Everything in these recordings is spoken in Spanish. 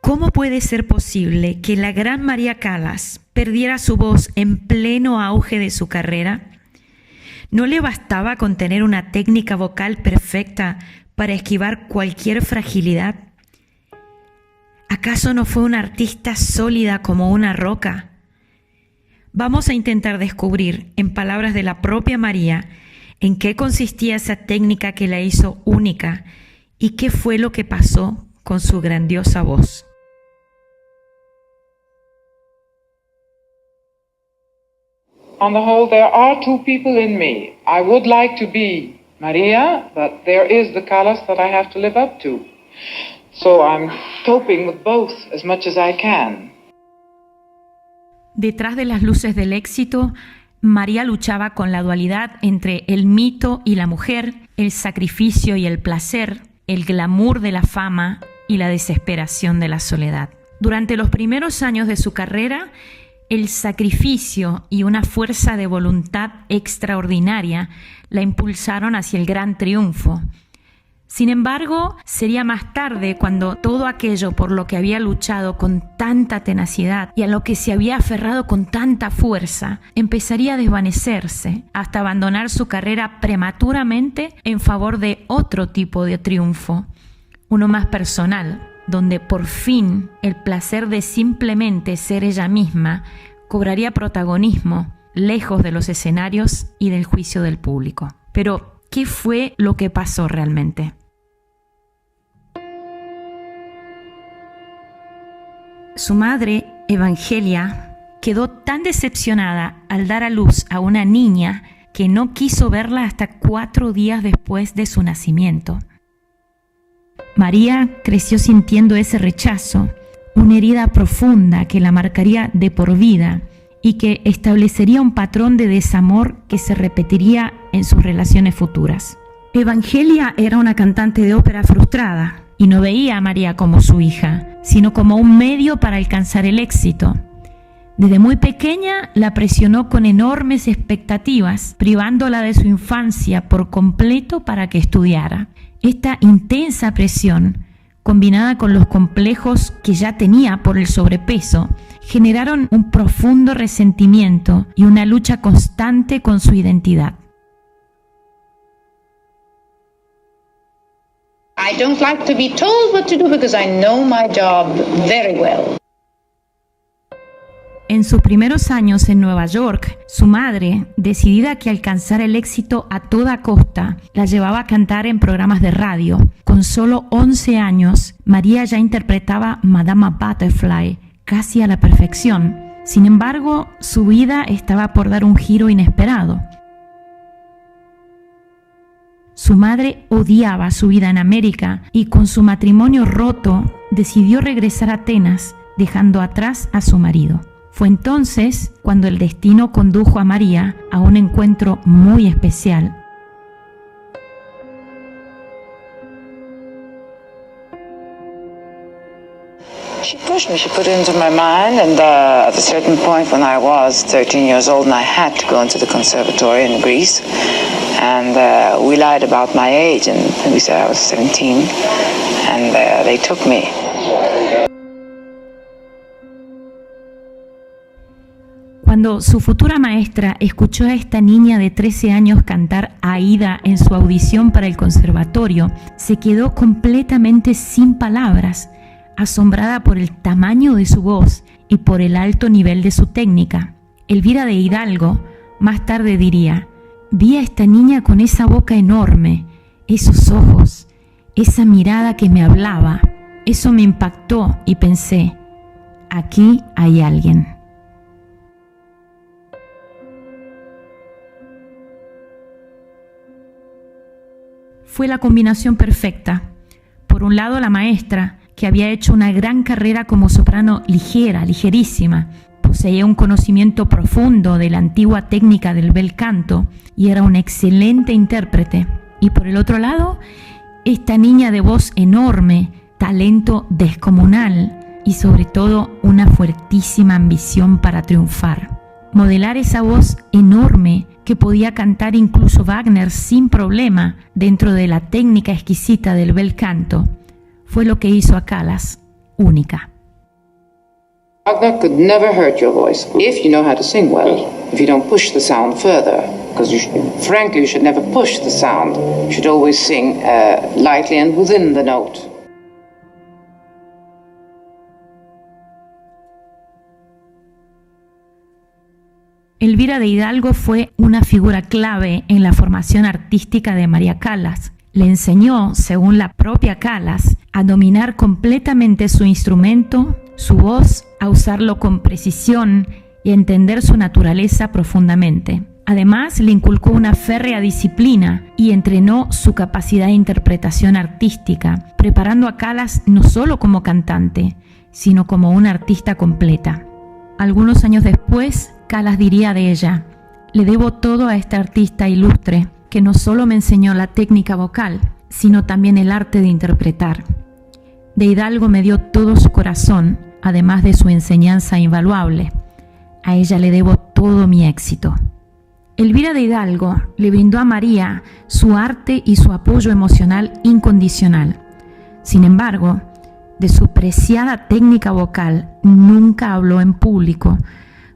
¿Cómo puede ser posible que la gran María Callas perdiera su voz en pleno auge de su carrera? ¿No le bastaba con tener una técnica vocal perfecta para esquivar cualquier fragilidad? ¿Acaso no fue una artista sólida como una roca? Vamos a intentar descubrir, en palabras de la propia María, en qué consistía esa técnica que la hizo única y qué fue lo que pasó con su grandiosa voz. On the whole, there are two people in me. I would like to be Maria, but there is the Callas that I have to live up to. So I'm coping with both as much as I can. Detrás de las luces del éxito, María luchaba con la dualidad entre el mito y la mujer, el sacrificio y el placer, el glamour de la fama y la desesperación de la soledad. Durante los primeros años de su carrera, el sacrificio y una fuerza de voluntad extraordinaria la impulsaron hacia el gran triunfo. Sin embargo, sería más tarde cuando todo aquello por lo que había luchado con tanta tenacidad y a lo que se había aferrado con tanta fuerza empezaría a desvanecerse hasta abandonar su carrera prematuramente en favor de otro tipo de triunfo, uno más personal, donde por fin el placer de simplemente ser ella misma cobraría protagonismo lejos de los escenarios y del juicio del público. Pero, ¿qué fue lo que pasó realmente? Su madre, Evangelia, quedó tan decepcionada al dar a luz a una niña que no quiso verla hasta 4 días después de su nacimiento. María creció sintiendo ese rechazo, una herida profunda que la marcaría de por vida y que establecería un patrón de desamor que se repetiría en sus relaciones futuras. Evangelia era una cantante de ópera frustrada y no veía a María como su hija, sino como un medio para alcanzar el éxito. Desde muy pequeña la presionó con enormes expectativas, privándola de su infancia por completo para que estudiara. Esta intensa presión, combinada con los complejos que ya tenía por el sobrepeso, generaron un profundo resentimiento y una lucha constante con su identidad. I don't like to be told what to do because I know my job very well. En sus primeros años en Nueva York, su madre, decidida que alcanzara el éxito a toda costa, la llevaba a cantar en programas de radio. Con solo 11 años, María ya interpretaba Madama Butterfly casi a la perfección. Sin embargo, su vida estaba por dar un giro inesperado. Su madre odiaba su vida en América y con su matrimonio roto decidió regresar a Atenas, dejando atrás a su marido. Fue entonces cuando el destino condujo a María a un encuentro muy especial. She pushed me, she put it into my mind, and at a certain point when I was 13 years old and I had to go into the conservatory in Greece, and we lied about my age, and we said I was 17, and they took me. Cuando su futura maestra escuchó a esta niña de 13 años cantar Aída en su audición para el conservatorio, se quedó completamente sin palabras, asombrada por el tamaño de su voz y por el alto nivel de su técnica. Elvira de Hidalgo más tarde diría: vi a esta niña con esa boca enorme, esos ojos, esa mirada que me hablaba. Eso me impactó y pensé, aquí hay alguien. Fue la combinación perfecta. Por un lado, la maestra, que había hecho una gran carrera como soprano ligera, ligerísima, poseía un conocimiento profundo de la antigua técnica del bel canto y era una excelente intérprete. Y por el otro lado, esta niña de voz enorme, talento descomunal y sobre todo una fuertísima ambición para triunfar. Modelar esa voz enorme que podía cantar incluso Wagner sin problema dentro de la técnica exquisita del bel canto fue lo que hizo a Callas única. Wagner could never hurt your voice if you know how to sing well, if you don't push the sound further. Because frankly, you should never push the sound. You should always sing lightly and within the note. Elvira de Hidalgo fue una figura clave en la formación artística de María Callas. Le enseñó, según la propia Callas, a dominar completamente su instrumento, su voz, a usarlo con precisión y a entender su naturaleza profundamente. Además, le inculcó una férrea disciplina y entrenó su capacidad de interpretación artística, preparando a Callas no solo como cantante, sino como una artista completa. Algunos años después, Callas diría de ella: le debo todo a esta artista ilustre que no solo me enseñó la técnica vocal, sino también el arte de interpretar. De Hidalgo me dio todo su corazón, además de su enseñanza invaluable. A ella le debo todo mi éxito. Elvira de Hidalgo le brindó a María su arte y su apoyo emocional incondicional. Sin embargo, de su preciada técnica vocal nunca habló en público.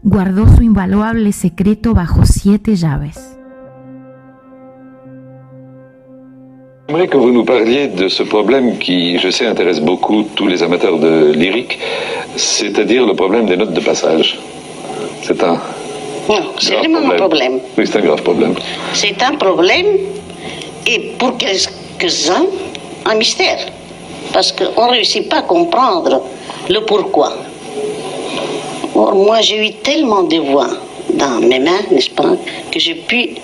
Guardó su invaluable secreto bajo 7 llaves. J'aimerais que vous nous parliez de ce problème qui, je sais, intéresse beaucoup tous les amateurs de lyrique, c'est-à-dire le problème des notes de passage. C'est un... Non, c'est vraiment un problème. Oui, c'est un grave problème. C'est un problème et pour quelques-uns, un mystère. Parce qu'on ne réussit pas à comprendre le pourquoi. Or, moi, j'ai eu tellement de voix dans mes mains, n'est-ce pas, que j'ai pu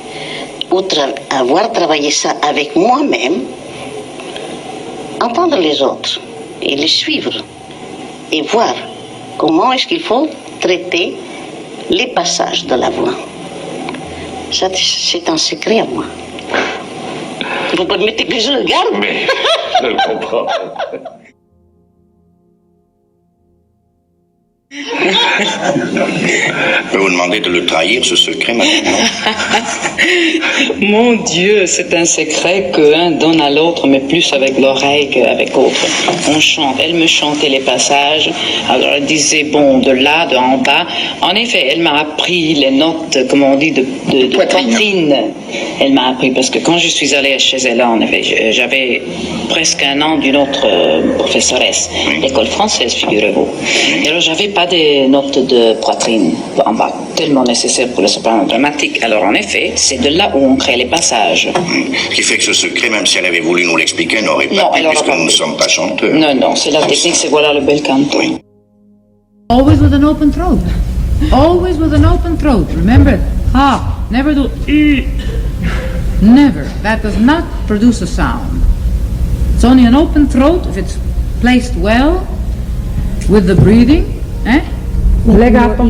avoir travaillé ça avec moi-même, entendre les autres et les suivre et voir comment est-ce qu'il faut traiter les passages de la voix. Ça, c'est un secret à moi. Vous permettez que je le garde? Mais je le comprends. Je peux vous demander de le trahir, ce secret, maintenant? Mon Dieu, c'est un secret qu'un donne à l'autre, mais plus avec l'oreille qu'avec l'autre. On chante, elle me chantait les passages, alors elle disait, bon, de là, de en bas. En effet, elle m'a appris les notes, comme on dit, de poitrine. Elle m'a appris, parce que quand je suis allée chez elle, en effet, j'avais presque un an d'une autre professoresse, l'école française, figurez-vous. Et alors, j'avais pas des notes de poitrine en bas, tellement nécessaire pour le soprano dramatique. Alors en effet, c'est de là où on crée les passages. Ce qui fait que ce secret, même si elle avait voulu nous l'expliquer, n'aurait pas pu, puisque nous ne sommes pas chanteurs. Non, c'est la technique, c'est voilà le bel canto. Oui. Always with an open throat. Always with an open throat. Remember, never do never. That does not produce a sound. It's only an open throat if it's placed well with the breathing. Legato,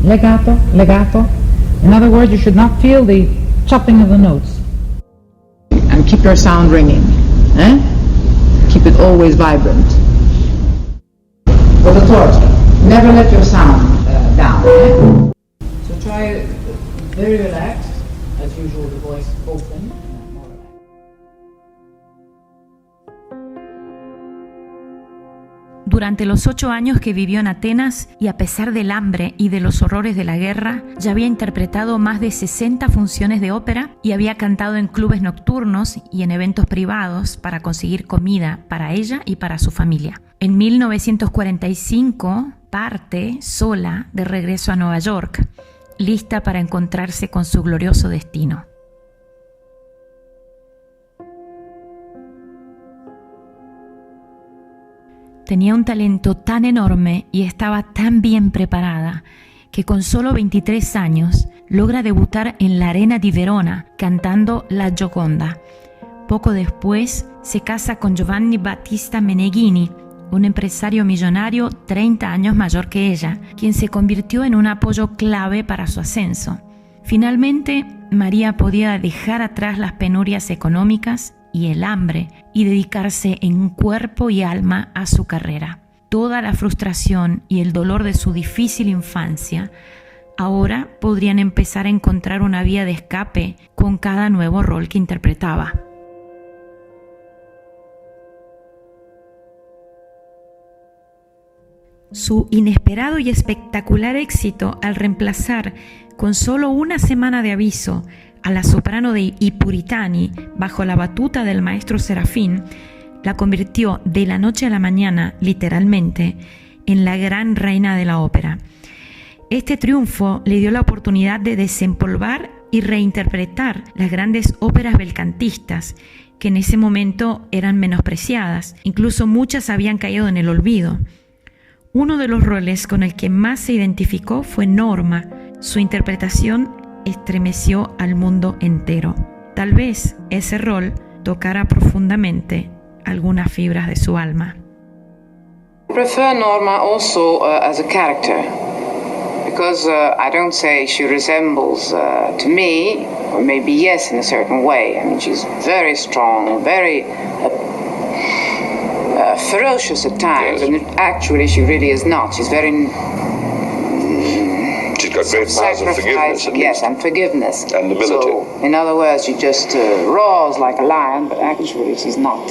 legato, legato. In other words, you should not feel the chopping of the notes. And keep your sound ringing. Keep it always vibrant. With the torch, never let your sound down. So try very relaxed, as usual, the voice open. Durante los 8 años que vivió en Atenas, y a pesar del hambre y de los horrores de la guerra, ya había interpretado más de 60 funciones de ópera y había cantado en clubes nocturnos y en eventos privados para conseguir comida para ella y para su familia. En 1945 parte sola de regreso a Nueva York, lista para encontrarse con su glorioso destino. Tenía un talento tan enorme y estaba tan bien preparada que con solo 23 años logra debutar en la Arena di Verona cantando La Gioconda. Poco después se casa con Giovanni Battista Meneghini, un empresario millonario 30 años mayor que ella, quien se convirtió en un apoyo clave para su ascenso. Finalmente, María podía dejar atrás las penurias económicas y el hambre y dedicarse en cuerpo y alma a su carrera. Toda la frustración y el dolor de su difícil infancia ahora podrían empezar a encontrar una vía de escape con cada nuevo rol que interpretaba. Su inesperado y espectacular éxito al reemplazar con solo una semana de aviso a la soprano de I Puritani bajo la batuta del maestro Serafín la convirtió de la noche a la mañana, literalmente, en la gran reina de la ópera. Este triunfo le dio la oportunidad de desempolvar y reinterpretar las grandes óperas belcantistas, que en ese momento eran menospreciadas, incluso muchas habían caído en el olvido. Uno de los roles con el que más se identificó fue Norma. Su interpretación estremeció al mundo entero. Tal vez ese rol tocara profundamente algunas fibras de su alma. I prefer Norma also as a character, because I don't say she resembles to me, or maybe yes in a certain way. I mean, she's very strong, very ferocious at times, and actually she really is not. She's very she's got great powers of forgiveness. Yes, and forgiveness. And ability. So, in other words, she just roars like a lion, but actually she's not.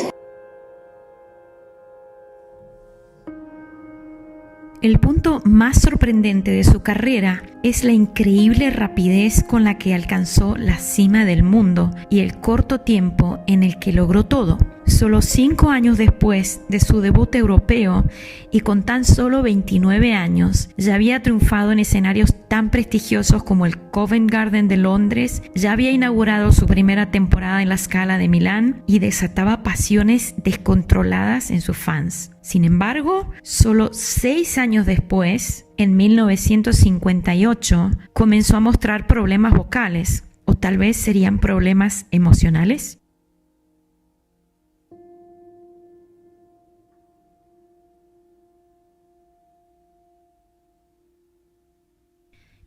El punto más sorprendente de su carrera es la increíble rapidez con la que alcanzó la cima del mundo y el corto tiempo en el que logró todo. Solo 5 años después de su debut europeo y con tan solo 29 años, ya había triunfado en escenarios tan prestigiosos como el Covent Garden de Londres, ya había inaugurado su primera temporada en la Scala de Milán y desataba pasiones descontroladas en sus fans. Sin embargo, solo 6 años después, en 1958, comenzó a mostrar problemas vocales, o tal vez serían problemas emocionales.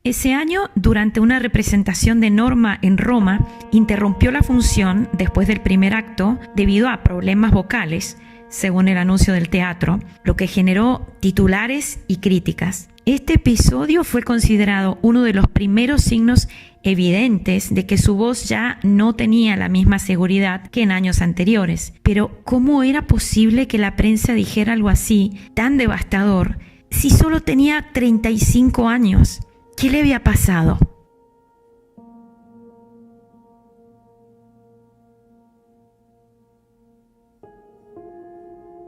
Ese año, durante una representación de Norma en Roma, interrumpió la función después del primer acto debido a problemas vocales, según el anuncio del teatro, lo que generó titulares y críticas. Este episodio fue considerado uno de los primeros signos evidentes de que su voz ya no tenía la misma seguridad que en años anteriores. Pero, ¿cómo era posible que la prensa dijera algo así, tan devastador, si solo tenía 35 años? ¿Qué le había pasado?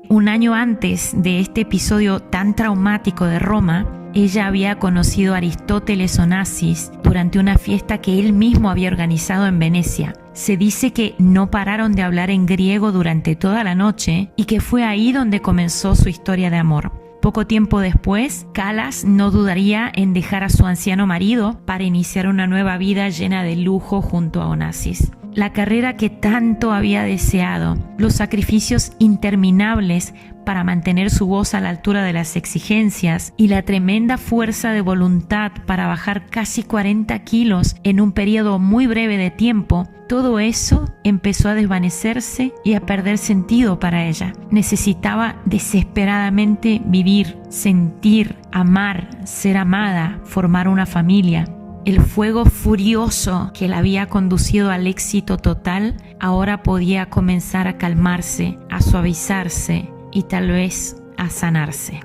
Un año antes de este episodio tan traumático de Roma, ella había conocido a Aristóteles Onassis durante una fiesta que él mismo había organizado en Venecia. Se dice que no pararon de hablar en griego durante toda la noche y que fue ahí donde comenzó su historia de amor. Poco tiempo después, Callas no dudaría en dejar a su anciano marido para iniciar una nueva vida llena de lujo junto a Onassis. La carrera que tanto había deseado, los sacrificios interminables para mantener su voz a la altura de las exigencias y la tremenda fuerza de voluntad para bajar casi 40 kilos en un periodo muy breve de tiempo, todo eso empezó a desvanecerse y a perder sentido para ella. Necesitaba desesperadamente vivir, sentir, amar, ser amada, formar una familia. El fuego furioso que la había conducido al éxito total ahora podía comenzar a calmarse, a suavizarse y tal vez a sanarse.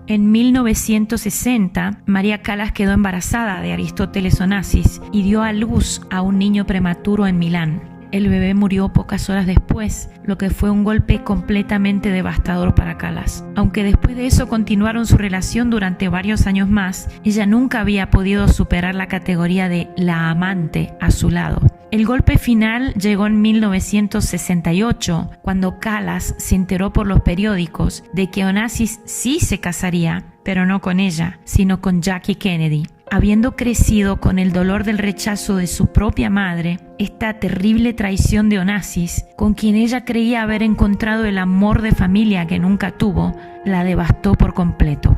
En 1960, María Callas quedó embarazada de Aristóteles Onassis y dio a luz a un niño prematuro en Milán. El bebé murió pocas horas después, lo que fue un golpe completamente devastador para Callas. Aunque después de eso continuaron su relación durante varios años más, ella nunca había podido superar la categoría de la amante a su lado. El golpe final llegó en 1968, cuando Callas se enteró por los periódicos de que Onassis sí se casaría, pero no con ella, sino con Jackie Kennedy. Habiendo crecido con el dolor del rechazo de su propia madre, esta terrible traición de Onassis, con quien ella creía haber encontrado el amor de familia que nunca tuvo, la devastó por completo.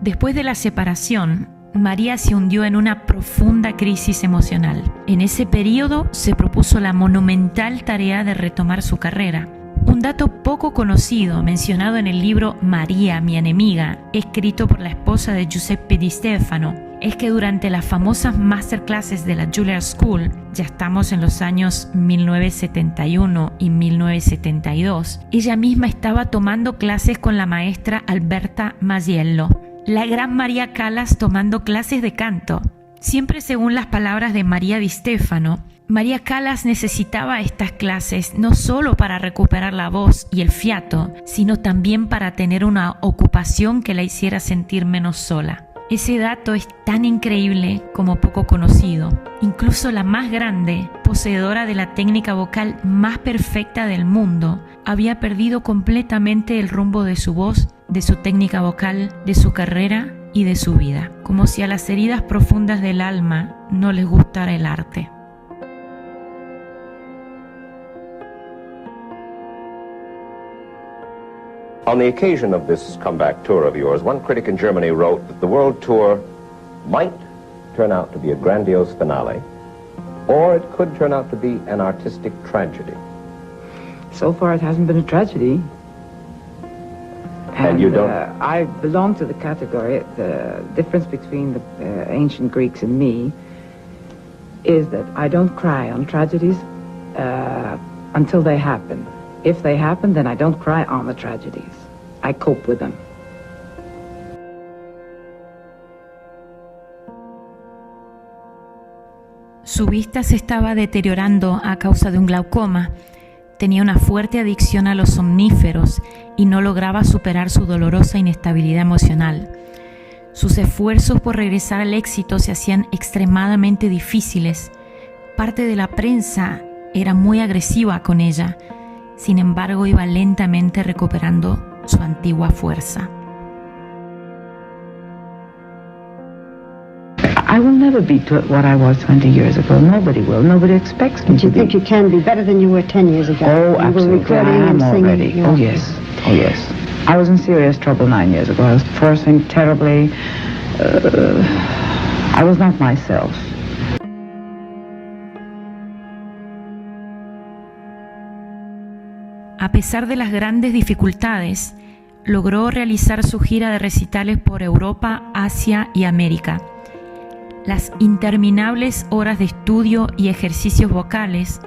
Después de la separación, María se hundió en una profunda crisis emocional. En ese periodo se propuso la monumental tarea de retomar su carrera. Un dato poco conocido, mencionado en el libro María, mi enemiga, escrito por la esposa de Giuseppe Di Stefano, es que durante las famosas masterclasses de la Juilliard School, ya estamos en los años 1971 y 1972, ella misma estaba tomando clases con la maestra Alberta Masiello, la gran María Callas tomando clases de canto. Siempre según las palabras de María Di Stefano, María Callas necesitaba estas clases no solo para recuperar la voz y el fiato, sino también para tener una ocupación que la hiciera sentir menos sola. Ese dato es tan increíble como poco conocido. Incluso la más grande, poseedora de la técnica vocal más perfecta del mundo, había perdido completamente el rumbo de su voz, de su técnica vocal, de su carrera y de su vida, como si a las heridas profundas del alma no les gustara el arte. On the occasion of this comeback tour of yours, one critic in Germany wrote that the world tour might turn out to be a grandiose finale, or it could turn out to be an artistic tragedy. So far it hasn't been a tragedy. And you don't... I belong to the category, the difference between the ancient Greeks and me is that I don't cry on tragedies until they happen. If they happen, then I don't cry on the tragedies. I cope with them. Su vista se estaba deteriorando a causa de un glaucoma. Tenía una fuerte adicción a los somníferos y no lograba superar su dolorosa inestabilidad emocional. Sus esfuerzos por regresar al éxito se hacían extremadamente difíciles. Parte de la prensa era muy agresiva con ella. Sin embargo, iba lentamente recuperando su antigua fuerza. I will never be what I was 20 years ago. Nobody will. Nobody expects me to be. But you think you can be better than you were 10 years ago? Oh, absolutely. I am already. Oh, yes. Oh, yes. I was in serious trouble 9 years ago. I was forcing terribly. I was not myself. A pesar de las grandes dificultades, logró realizar su gira de recitales por Europa, Asia y América. Las interminables horas de estudio y ejercicios vocales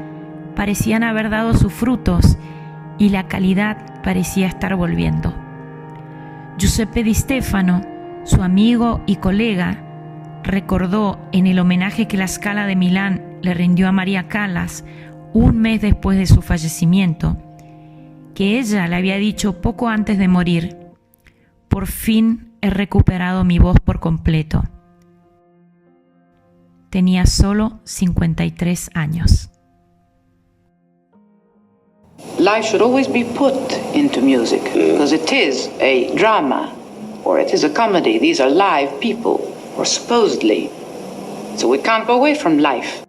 parecían haber dado sus frutos y la calidad parecía estar volviendo. Giuseppe Di Stefano, su amigo y colega, recordó en el homenaje que la Scala de Milán le rindió a María Callas un mes después de su fallecimiento, que ella le había dicho poco antes de morir: por fin he recuperado mi voz por completo. Tenía solo 53 años. Life should always be put into music because it is a drama or it is a comedy. These are live people, or supposedly. So we can't go away from life.